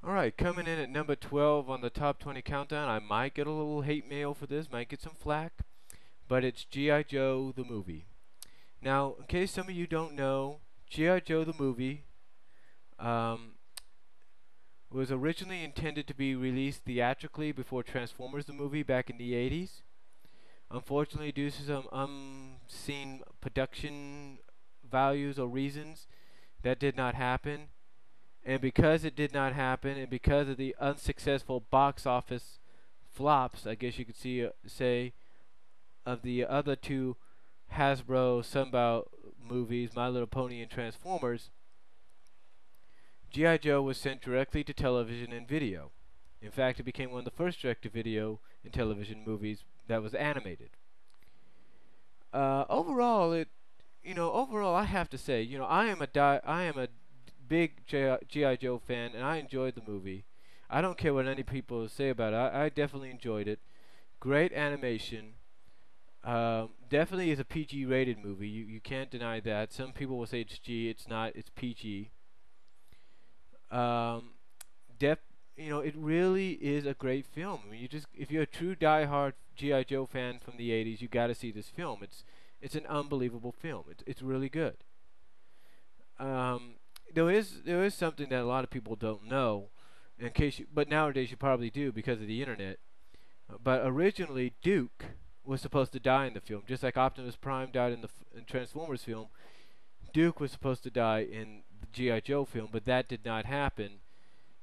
Alright, coming in at number 12 on the top 20 countdown. I might get a little hate mail for this, might get some flack, but it's G.I. Joe the movie. Now, in case some of you don't know, G.I. Joe the movie um, was originally intended to be released theatrically before Transformers the movie back in the 80s. Unfortunately, due to some unseen production values or reasons, that did not happen. And because it did not happen, and because of the unsuccessful box office flops, I guess you could say, of the other two Hasbro Sunbow movies, My Little Pony and Transformers, G.I. Joe was sent directly to television and video. In fact, it became one of the first direct-to-video and television movies that was animated. Overall, I have to say, I am a big G.I. Joe fan, and I enjoyed the movie. I don't care what any people say about it. I definitely enjoyed it. Great animation. Definitely is a PG rated movie. You can't deny that. Some people will say it's G. It's not. It's PG. Um, def it really is a great film. I mean, if you're a true die-hard GI Joe fan from the '80s, you got to see this film. It's an unbelievable film. It's really good. Um, there is something that a lot of people don't know, but nowadays you probably do because of the internet. But originally, Duke was supposed to die in the film, just like Optimus Prime died in the Transformers film. Duke was supposed to die in the GI Joe film, but that did not happen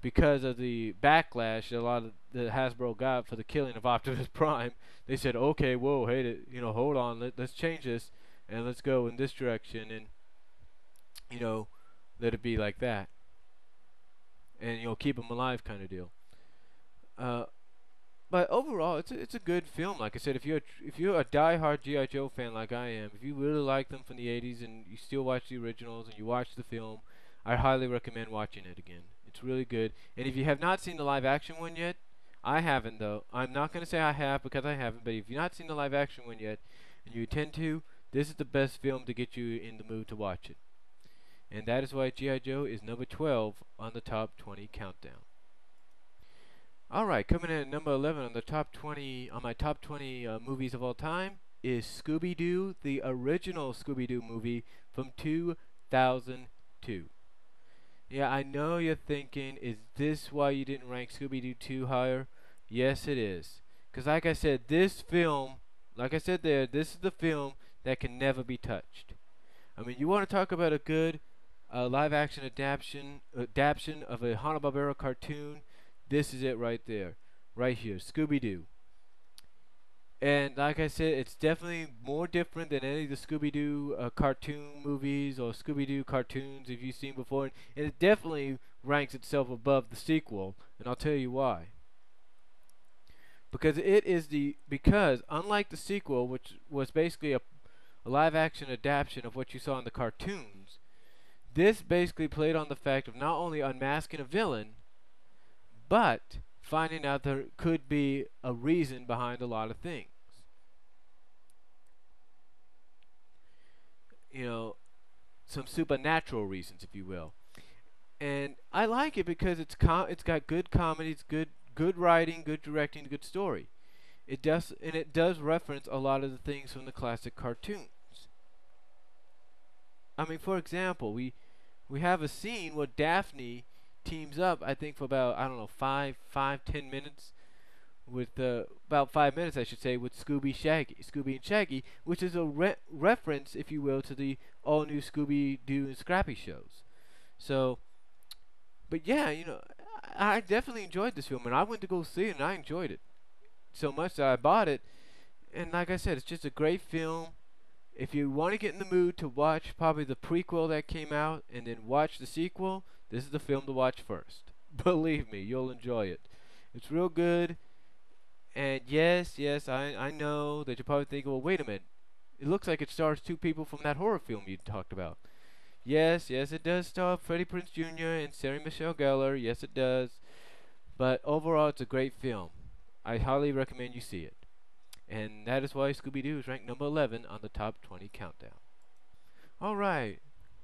because of the backlash that a lot of the Hasbro got for the killing of Optimus Prime. They said, "Okay, whoa, hey, hold on, let's change this and let's go in this direction and you know, let it be like that, and keep him alive, kind of deal." Uh, but overall, it's a good film. Like I said, if you're a die-hard GI Joe fan like I am, if you really like them from the '80s and you still watch the originals and you watch the film, I highly recommend watching it again. It's really good. And if you have not seen the live-action one yet, I haven't though. I'm not gonna say I have because I haven't. But if you've not seen the live-action one yet, and you intend to, this is the best film to get you in the mood to watch it. And that is why G.I. Joe is number 12 on the top 20 countdown. Alright, coming in at number 11 on the top 20 on my top 20 movies of all time is Scooby-Doo, the original Scooby-Doo movie from 2002. Yeah, I know you're thinking, is this why you didn't rank Scooby-Doo 2 higher? Yes, it is. Because like I said, this film, like I said there, this is the film that can never be touched. I mean, you want to talk about a good live-action adaptation of a Hanna-Barbera cartoon? This is it right there, right here, Scooby-Doo. And like I said, it's definitely more different than any of the Scooby-Doo cartoon movies or Scooby-Doo cartoons if you've seen before. And it definitely ranks itself above the sequel, and I'll tell you why. Because unlike the sequel, which was basically a live-action adaptation of what you saw in the cartoons, this basically played on the fact of not only unmasking a villain, but finding out there could be a reason behind a lot of things. Some supernatural reasons, if you will. And I like it because it's got good comedy, it's good writing, good directing, good story. It does reference a lot of the things from the classic cartoons. I mean, for example, we have a scene where Daphne teams up, I think, for about, I don't know, 10 minutes with about 5 minutes, I should say, with Scooby and Shaggy, which is a reference, if you will, to the all new Scooby-Doo and Scrappy shows. So, but yeah, I definitely enjoyed this film, and I went to go see it, and I enjoyed it so much that I bought it. And like I said, it's just a great film. If you want to get in the mood to watch probably the prequel that came out and then watch the sequel, this is the film to watch first. Believe me, you'll enjoy it. It's real good. And yes, I know that you're probably thinking, well, wait a minute. It looks like it stars two people from that horror film you talked about. Yes, it does star Freddie Prinze Jr. and Sarah Michelle Gellar. Yes, it does. But overall, it's a great film. I highly recommend you see it. And that is why Scooby-Doo is ranked number 11 on the top 20 countdown. Alright,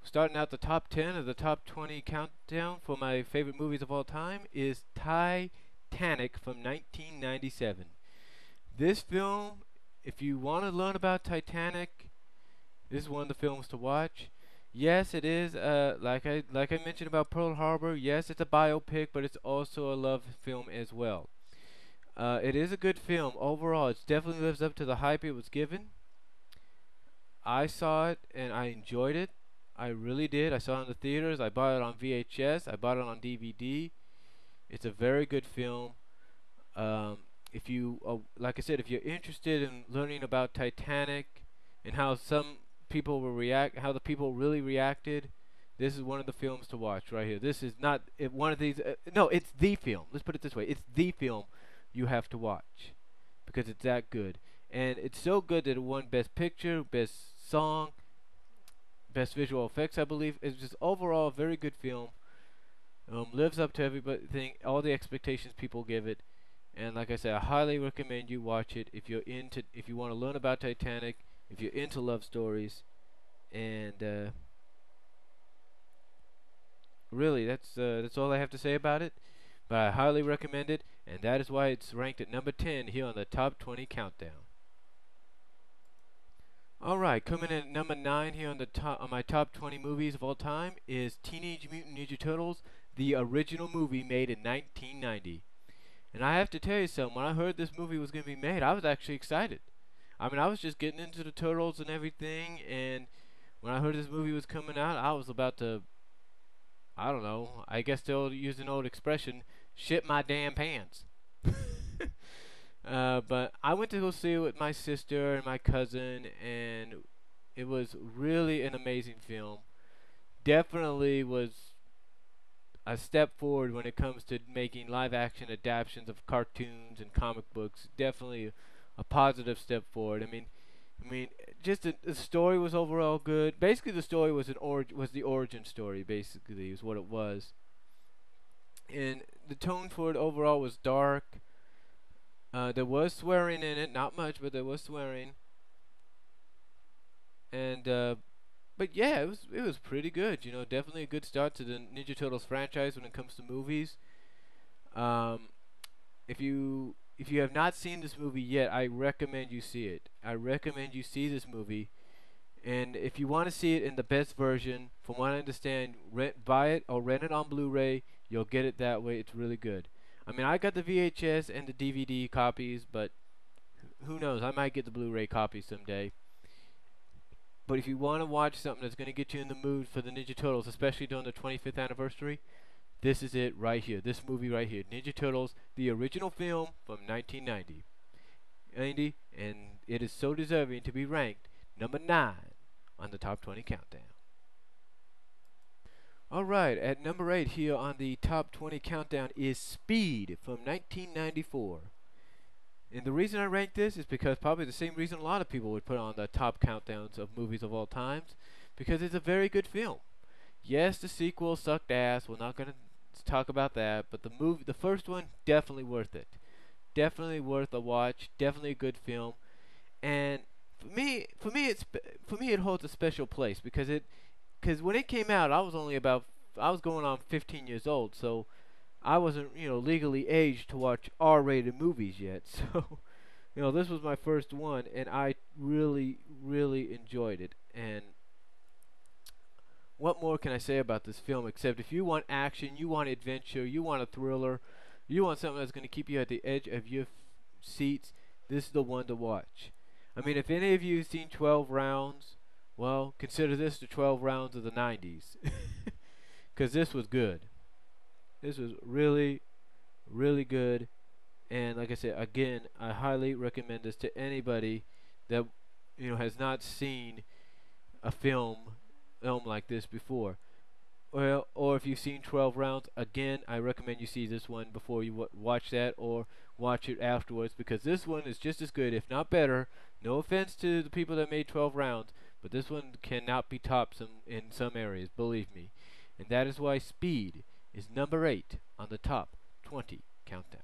starting out the top 10 of the top 20 countdown for my favorite movies of all time is Titanic from 1997. This film, if you want to learn about Titanic, this is one of the films to watch. Yes, it is. Like I mentioned about Pearl Harbor. Yes, it's a biopic, but it's also a love film as well. It is a good film overall. It definitely lives up to the hype it was given. I saw it and I enjoyed it. I really did. I saw it in the theaters. I bought it on VHS. I bought it on DVD. It's a very good film. If you, like I said, if you're interested in learning about Titanic and how some people will react, how the people really reacted, this is one of the films to watch right here. This is not one of these. No, it's the film. Let's put it this way: it's the film you have to watch because it's that good, and it's so good that it won Best Picture, Best Song, Best Visual Effects, I believe. It's just overall a very good film. Lives up to everything, all the expectations people give it. And like I said, I highly recommend you watch it if you want to learn about Titanic, if you're into love stories, and really, that's all I have to say about it. But I highly recommend it, and that is why it's ranked at number 10 here on the top 20 countdown. All right, coming in at number 9 here on my top 20 movies of all time is Teenage Mutant Ninja Turtles, the original movie made in 1990. And I have to tell you something, when I heard this movie was going to be made, I was actually excited. I mean, I was just getting into the Turtles and everything, and when I heard this movie was coming out, I was about to, I don't know, I guess they'll use an old expression, shit my damn pants. But I went to go see it with my sister and my cousin, and it was really an amazing film. Definitely was a step forward when it comes to making live action adaptations of cartoons and comic books. Definitely a positive step forward. I mean, just the story was overall good. Basically, the story was the origin story. Basically, is what it was. And the tone for it overall was dark. There was swearing in it, not much, but there was swearing. And but yeah, it was pretty good. You know, definitely a good start to the Ninja Turtles franchise when it comes to movies. If you have not seen this movie yet, I recommend you see it. I recommend you see this movie. And if you want to see it in the best version, from what I understand, buy it or rent it on Blu-ray. You'll get it that way. It's really good. I mean, I got the VHS and the DVD copies, but who knows? I might get the Blu-ray copy someday. But if you want to watch something that's going to get you in the mood for the Ninja Turtles, especially during the 25th anniversary, this is it right here. This movie right here, Ninja Turtles, the original film from 1990. And it is so deserving to be ranked number 9 on the top 20 countdown. Alright, at number 8 here on the top 20 countdown is Speed from 1994. And the reason I rank this is because probably the same reason a lot of people would put on the top countdowns of movies of all times, because it's a very good film. Yes, the sequel sucked ass. We're not going to talk about that, but the first one, definitely worth it. Definitely worth a watch. Definitely a good film. And for me, it holds a special place because when it came out, I was going on 15 years old, so I wasn't, legally aged to watch R-rated movies yet. So, this was my first one, and I really, really enjoyed it. And what more can I say about this film except if you want action, you want adventure, you want a thriller, you want something that's going to keep you at the edge of your seats, this is the one to watch. I mean, if any of you have seen 12 Rounds, well, consider this the 12 Rounds of the 90s. Because this was good. This was really, really good. And like I said, again, I highly recommend this to anybody that has not seen a film like this before. Well, or if you've seen 12 Rounds, again, I recommend you see this one before you watch that, or watch it afterwards, because this one is just as good, if not better. No offense to the people that made 12 Rounds, but this one cannot be topped in some areas, believe me. And that is why Speed is number 8 on the top 20 countdown.